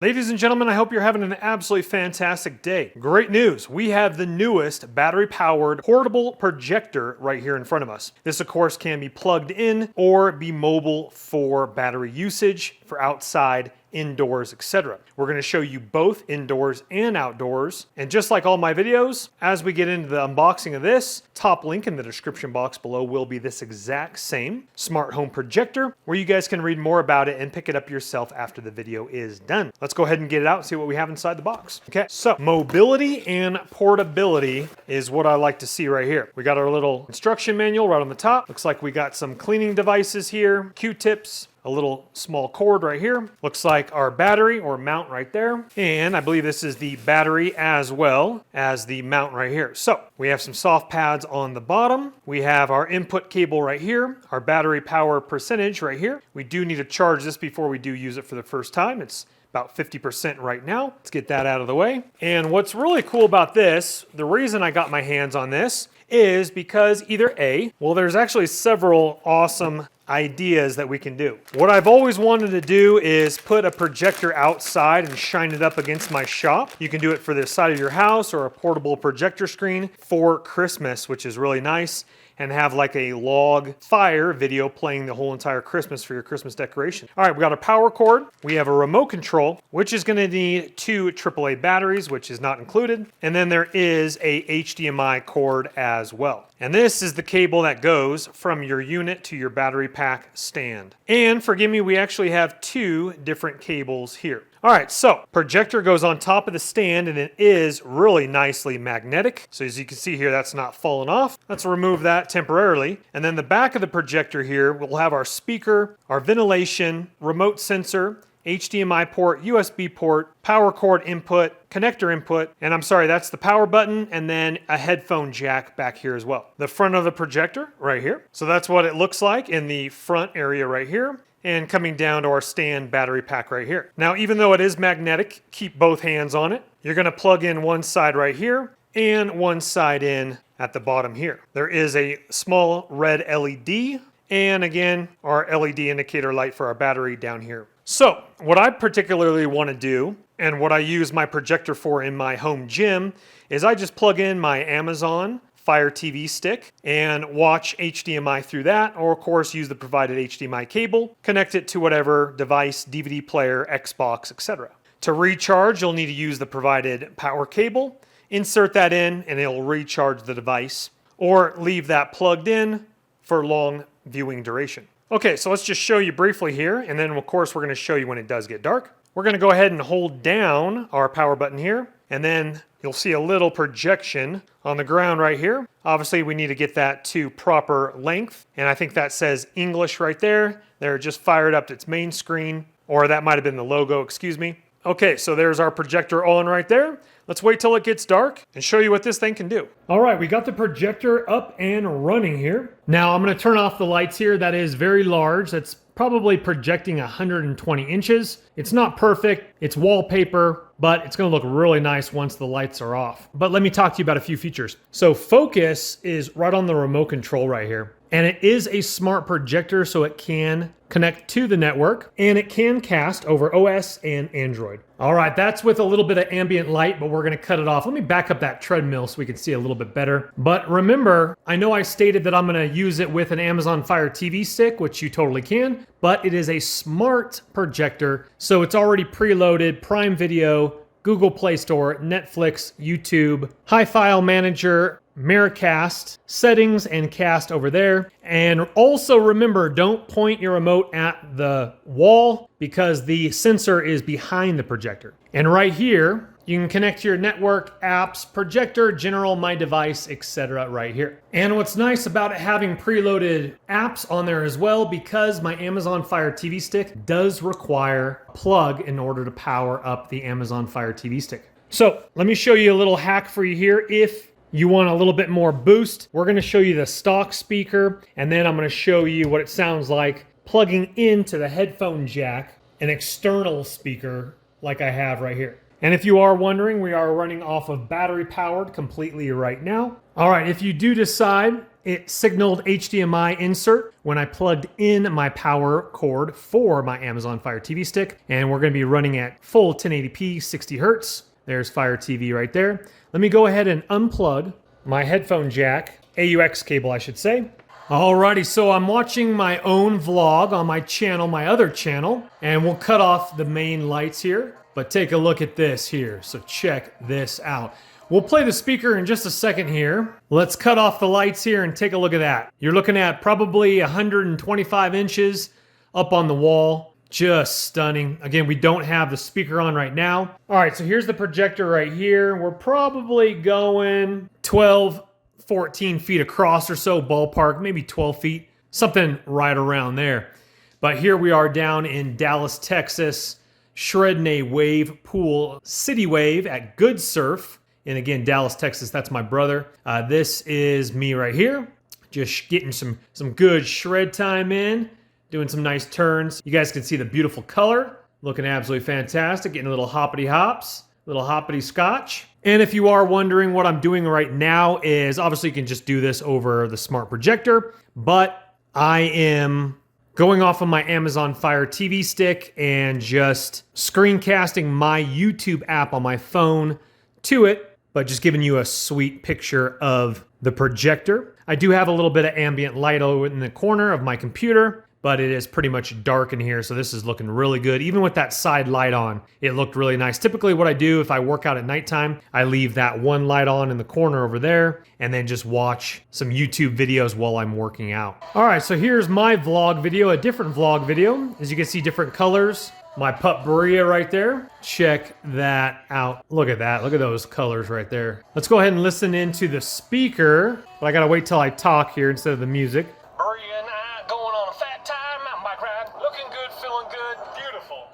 Ladies and gentlemen, I hope you're having an absolutely fantastic day. Great news. We have the newest battery-powered portable projector right here in front of us. This, of course, can be plugged in or be mobile for battery usage, for outside, indoors, etc. We're going to show you both indoors and outdoors. And just like all my videos, as we get into the unboxing of this, top link in the description box below will be this exact same smart home projector, where you guys can read more about it and pick it up yourself after the video is done. Let's go ahead and get it out and see what we have inside the box. Okay, so mobility and portability is what I like to see right here. We got our little instruction manual right on the top. Looks like we got some cleaning devices here, Q-tips, a little small cord right here. Looks like our battery or mount right there. And I believe this is the battery as well as the mount right here. So we have some soft pads on the bottom. We have our input cable right here, our battery power percentage right here. We do need to charge this before we do use it for the first time. It's about 50% right now. Let's get that out of the way. And what's really cool about this, the reason I got my hands on this is because either A, well, there's actually several awesome ideas that we can do. What I've always wanted to do is put a projector outside and shine it up against my shop. You can do it for the side of your house or a portable projector screen for Christmas, which is really nice, and have like a log fire video playing the whole entire Christmas for your Christmas decoration. All right, we got a power cord. We have a remote control, which is gonna need 2 AAA batteries, which is not included. And then there is a HDMI cord as well. And this is the cable that goes from your unit to your battery pack stand. And forgive me, we actually have 2 different cables here. All right, so projector goes on top of the stand and it is really nicely magnetic. So as you can see here, that's not falling off. Let's remove that temporarily. And then the back of the projector here, we'll have our speaker, our ventilation, remote sensor, HDMI port, USB port, power cord input, connector input, and I'm sorry, that's the power button, and then a headphone jack back here as well. The front of the projector right here. So that's what it looks like in the front area right here, and coming down to our stand battery pack right here. Now, even though it is magnetic, keep both hands on it. You're gonna plug in one side right here and one side in at the bottom here. There is a small red LED, and again, our LED indicator light for our battery down here. So what I particularly want to do, and what I use my projector for in my home gym, is I just plug in my Amazon Fire TV stick and watch HDMI through that, or of course use the provided HDMI cable, connect it to whatever device, DVD player, Xbox, etc. To recharge, you'll need to use the provided power cable, insert that in, and it'll recharge the device, or leave that plugged in for long viewing duration. Okay, so let's just show you briefly here, and then of course we're going to show you when it does get dark. We're going to go ahead and hold down our power button here, and then you'll see a little projection on the ground right here. Obviously we need to get that to proper length, and I think that says English right there. They're just fired up to its main screen, or that might have been the logo, excuse me. Okay, so there's our projector on right there. Let's wait till it gets dark and show you what this thing can do. All right, we got the projector up and running here. Now I'm gonna turn off the lights here. That is very large. That's probably projecting 120 inches. It's not perfect, it's wallpaper, but it's gonna look really nice once the lights are off. But let me talk to you about a few features. So focus is right on the remote control right here. And it is a smart projector, so it can connect to the network, and it can cast over OS and Android. All right, that's with a little bit of ambient light, but we're gonna cut it off. Let me back up that treadmill so we can see a little bit better. But remember, I know I stated that I'm gonna use it with an Amazon Fire TV stick, which you totally can, but it is a smart projector, so it's already preloaded Prime Video, Google Play Store, Netflix, YouTube, Hi-File Manager, Miracast, settings, and cast over there. And also remember, don't point your remote at the wall because the sensor is behind the projector. And right here, you can connect your network, apps, projector, general, my device, etc. right here. And what's nice about it having preloaded apps on there as well, because my Amazon Fire TV stick does require a plug in order to power up the Amazon Fire TV stick. So let me show you a little hack for you here. If you want a little bit more boost, we're gonna show you the stock speaker, and then I'm gonna show you what it sounds like plugging into the headphone jack, an external speaker like I have right here. And if you are wondering, we are running off of battery powered completely right now. All right, if you do decide, it signaled HDMI insert when I plugged in my power cord for my Amazon Fire TV stick, and we're gonna be running at full 1080p, 60 Hertz. There's Fire TV right there. Let me go ahead and unplug my headphone jack, AUX cable I should say. Alrighty, so I'm watching my own vlog on my channel, my other channel, and we'll cut off the main lights here, but take a look at this here. So check this out. We'll play the speaker in just a second here. Let's cut off the lights here and take a look at that. You're looking at probably 125 inches up on the wall. Just stunning. Again, we don't have the speaker on right now. All right, so here's the projector right here. We're probably going 12, 14 feet across or so, ballpark, maybe 12 feet, something right around there. But here we are down in Dallas, Texas, shredding a wave pool, City Wave at Good Surf. And again, Dallas, Texas, that's my brother. This is me right here, just getting some good shred time in, doing some nice turns. You guys can see the beautiful color, looking absolutely fantastic, getting a little hoppity hops, little hoppity scotch. And if you are wondering what I'm doing right now is, obviously you can just do this over the smart projector, but I am going off of my Amazon Fire TV stick and just screencasting my YouTube app on my phone to it, but just giving you a sweet picture of the projector. I do have a little bit of ambient light over in the corner of my computer, but it is pretty much dark in here, so this is looking really good. Even with that side light on, it looked really nice. Typically what I do if I work out at nighttime, I leave that one light on in the corner over there, and then just watch some YouTube videos while I'm working out. All right, so here's my vlog video, a different vlog video. As you can see, different colors. My pup Berea right there. Check that out. Look at that. Look at those colors right there. Let's go ahead and listen into the speaker. But I gotta wait till I talk here instead of the music. Berea and I going on a fat time mountain bike ride. Looking good, feeling good, beautiful.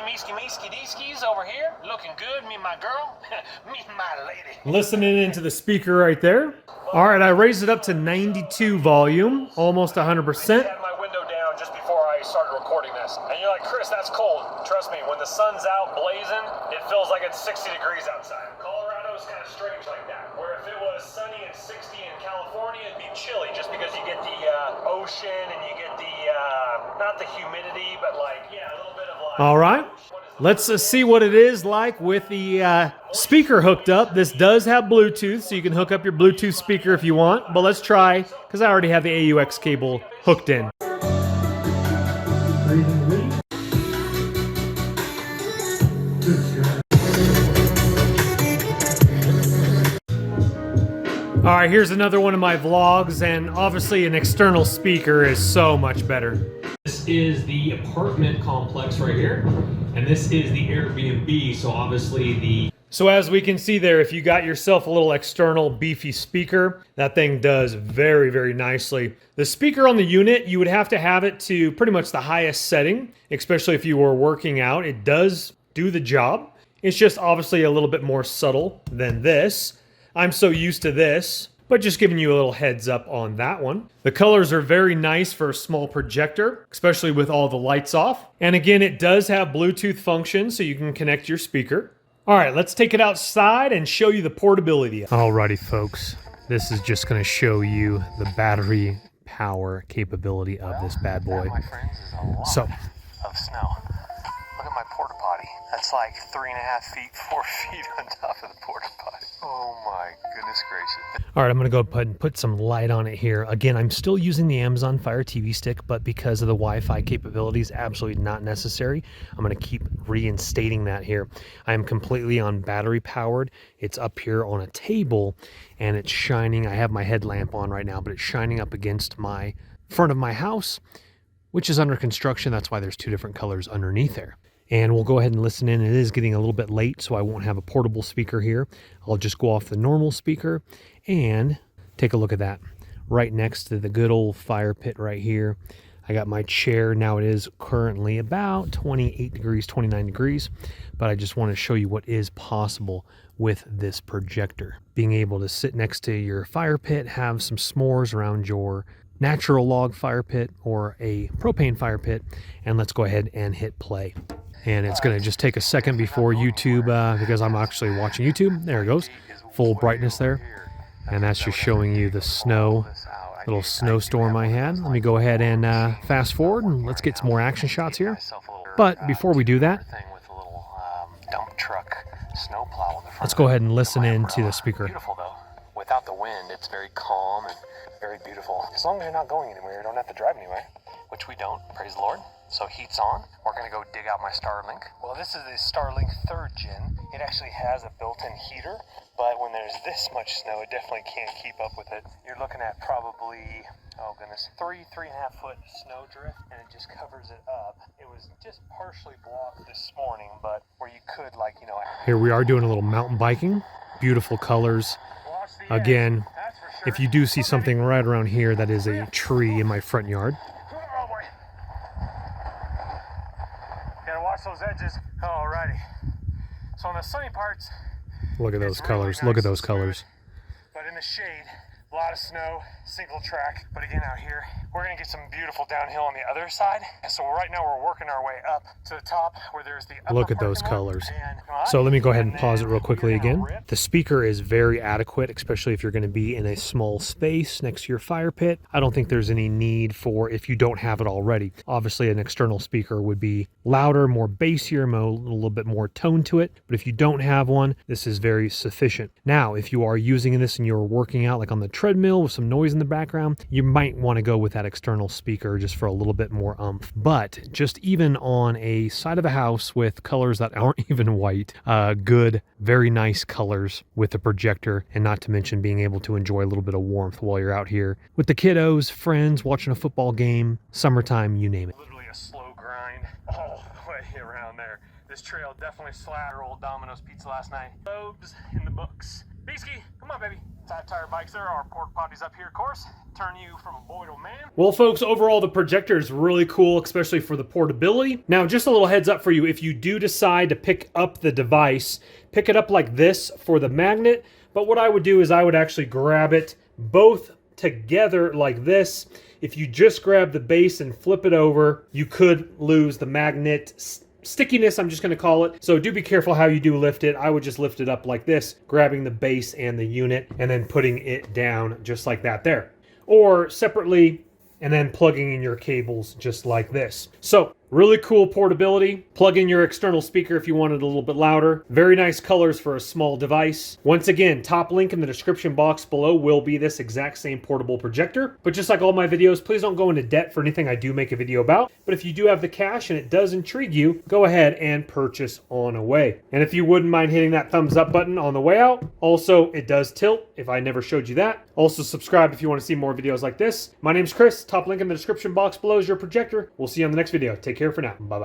Meeski over here. Looking good. Me and my girl. Me and my lady. Listening into the speaker right there. All right, I raised it up to 92 volume, almost 100%. Just before I started recording this. And you're like, Chris, that's cold. Trust me, when the sun's out blazing, it feels like it's 60 degrees outside. Colorado's kind of strange like that, where if it was sunny and 60 in California, it'd be chilly just because you get the ocean and you get the, not the humidity, but like, yeah, a little bit of like... All right, let's see what it is like with the speaker hooked up. This does have Bluetooth, so you can hook up your Bluetooth speaker if you want, but let's try, because I already have the AUX cable hooked in. All right, here's another one of my vlogs, and obviously an external speaker is so much better. This is the apartment complex right here, and this is the Airbnb, so obviously So as we can see there, if you got yourself a little external beefy speaker, that thing does very, very nicely. The speaker on the unit, you would have to have it to pretty much the highest setting, especially if you were working out. It does do the job. It's just obviously a little bit more subtle than this. I'm so used to this, but just giving you a little heads up on that one. The colors are very nice for a small projector, especially with all the lights off. And again, it does have Bluetooth function, so you can connect your speaker. All right, let's take it outside and show you the portability. Alrighty, folks. This is just going to show you the battery power capability of this bad boy. My friends, is a lot of snow. Look at my porta potty. That's like 3.5 feet, 4 feet on top of the porta potty. Oh my goodness gracious. All right, I'm going to go ahead and put some light on it here. Again, I'm still using the Amazon Fire TV stick, but because of the Wi-Fi capabilities, absolutely not necessary. I'm going to keep reinstating that here. I am completely on battery powered. It's up here on a table and it's shining. I have my headlamp on right now, but it's shining up against my front of my house, which is under construction. That's why there's two different colors underneath there. And we'll go ahead and listen in. It is getting a little bit late, so I won't have a portable speaker here. I'll just go off the normal speaker and take a look at that. Right next to the good old fire pit right here. I got my chair. Now it is currently about 28 degrees, 29 degrees, but I just want to show you what is possible with this projector. Being able to sit next to your fire pit, have some s'mores around your natural log fire pit or a propane fire pit, and let's go ahead and hit play. And it's going to just take a second before YouTube, because I'm actually watching YouTube. There it goes. Full brightness there. And that's just showing you the snow, little snowstorm I had. Let me go ahead and fast forward and let's get some more action shots here. But before we do that, let's go ahead and listen in to the speaker. Beautiful though. Without the wind, it's very calm and very beautiful. As long as you're not going anywhere, you don't have to drive anywhere, which we don't, praise the Lord. So heat's on. We're gonna go dig out my Starlink. Well, this is the Starlink 3rd gen. It actually has a built-in heater, but when there's this much snow, it definitely can't keep up with it. You're looking at probably, oh goodness, 3.5 foot snow drift, and it just covers it up. It was just partially blocked this morning, but where you could, like, you know. Here we are doing a little mountain biking. Beautiful colors. Again, if you do see something right around here, that is a tree in my front yard. Oh boy. Gotta watch those edges. Alrighty. So on the sunny parts, Look at those it's colors. really Look at nice those and smooth. colors. But in the shade, a lot of snow, single track. But again, out here, we're gonna get some beautiful downhill on the other side. So right now we're working our way up to the top where there's the upper Look at those parking lot. colors. And, So let me go ahead and pause it then real quickly we're gonna again. rip. The speaker is very adequate, especially if you're going to be in a small space next to your fire pit. I don't think there's any need for, if you don't have it already. Obviously, an external speaker would be louder, more bassier, a little bit more tone to it. But if you don't have one, this is very sufficient. Now, if you are using this and you're working out like on the treadmill with some noise in the background, you might want to go with that external speaker just for a little bit more oomph. But just even on a side of the house with colors that aren't even white, good, very nice colors with the projector, and not to mention being able to enjoy a little bit of warmth while you're out here with the kiddos, friends, watching a football game, summertime, you name it. Literally a slow grind all the way around there. This trail definitely slaughtered old Domino's pizza last night. Lobes in the books. Beasky, come on, baby. Tire bikes there, our pork potties up here, of course. Turn you from a boy to a man. Well, folks, overall, the projector is really cool, especially for the portability. Now, just a little heads up for you. If you do decide to pick up the device, pick it up like this for the magnet. But what I would do is I would actually grab it both together like this. If you just grab the base and flip it over, you could lose the magnet stickiness, I'm just going to call it. So do be careful how you do lift it. I would just lift it up like this, grabbing the base and the unit, and then putting it down just like that there. Or separately, and then plugging in your cables just like this. So really cool portability. Plug in your external speaker if you want it a little bit louder. Very nice colors for a small device. Once again, top link in the description box below will be this exact same portable projector. But just like all my videos, please don't go into debt for anything I do make a video about. But if you do have the cash and it does intrigue you, go ahead and purchase on away. And if you wouldn't mind hitting that thumbs up button on the way out. Also, it does tilt if I never showed you that. Also, subscribe if you want to see more videos like this. My name's Chris. Top link in the description box below is your projector. We'll see you on the next video. Take care for now. Bye-bye.